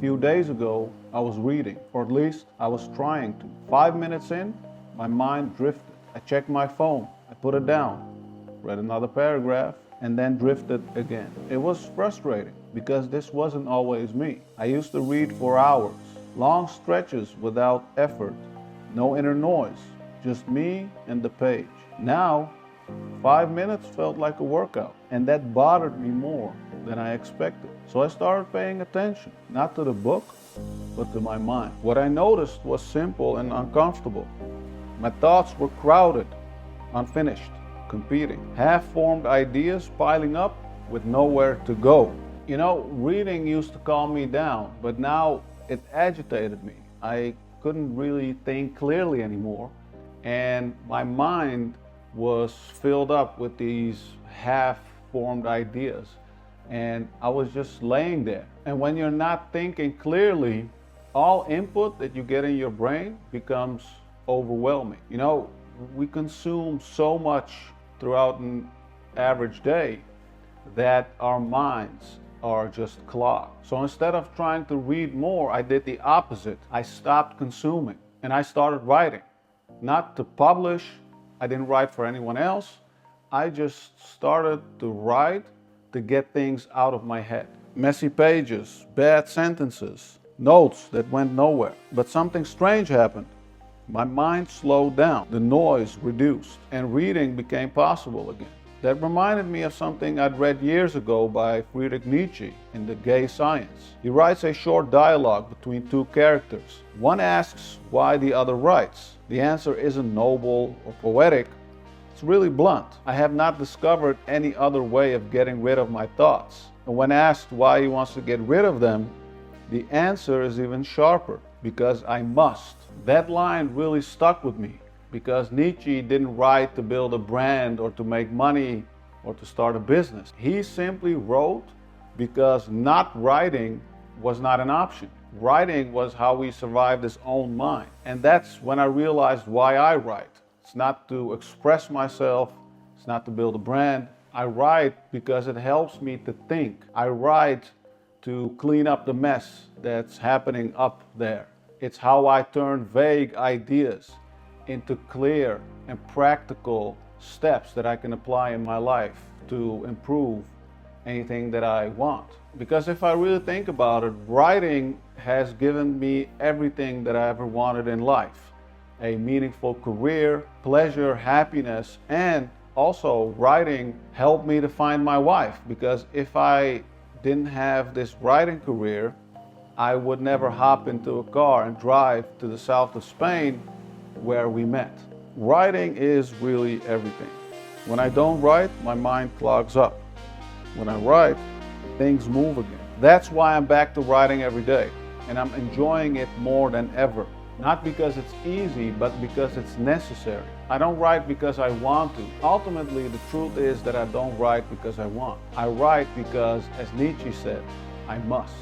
few days ago, I was reading, or at least I was trying to. 5 minutes in, my mind drifted. I checked my phone, I put it down, read another paragraph, and then drifted again. It was frustrating because this wasn't always me. I used to read for hours, long stretches without effort, no inner noise, just me and the page. Now, 5 minutes felt like a workout, and that bothered me more than I expected. So I started paying attention, not to the book, but to my mind. What I noticed was simple and uncomfortable. My thoughts were crowded, unfinished, competing, half-formed ideas piling up with nowhere to go. You know, reading used to calm me down, but now it agitated me. I couldn't really think clearly anymore, and my mind was filled up with these half-formed ideas, and I was just laying there. And when you're not thinking clearly, all input that you get in your brain becomes overwhelming. You know, we consume so much throughout an average day that our minds are just clogged. So instead of trying to read more, I did the opposite. I stopped consuming and I started writing. Not to publish, I didn't write for anyone else. I just started to write to get things out of my head. Messy pages, bad sentences, notes that went nowhere. But something strange happened. My mind slowed down, the noise reduced, and reading became possible again. That reminded me of something I'd read years ago by Friedrich Nietzsche in The Gay Science. He writes a short dialogue between two characters. One asks why the other writes. The answer isn't noble or poetic. It's really blunt. I have not discovered any other way of getting rid of my thoughts. And when asked why he wants to get rid of them, the answer is even sharper. Because I must. That line really stuck with me. Because Nietzsche didn't write to build a brand or to make money or to start a business. He simply wrote because not writing was not an option. Writing was how we survived his own mind. And that's when I realized why I write. It's not to express myself, it's not to build a brand. I write because it helps me to think. I write to clean up the mess that's happening up there. It's how I turn vague ideas into clear and practical steps that I can apply in my life to improve anything that I want. Because if I really think about it, writing has given me everything that I ever wanted in life. A meaningful career, pleasure, happiness, and also writing helped me to find my wife. Because if I didn't have this writing career, I would never hop into a car and drive to the south of Spain where we met. Writing is really everything. When I don't write, my mind clogs up. When I write, things move again. That's why I'm back to writing every day, and I'm enjoying it more than ever. Not because it's easy, but because it's necessary. I don't write because I want to. Ultimately, the truth is that I don't write because I want. I write because, as Nietzsche said, I must.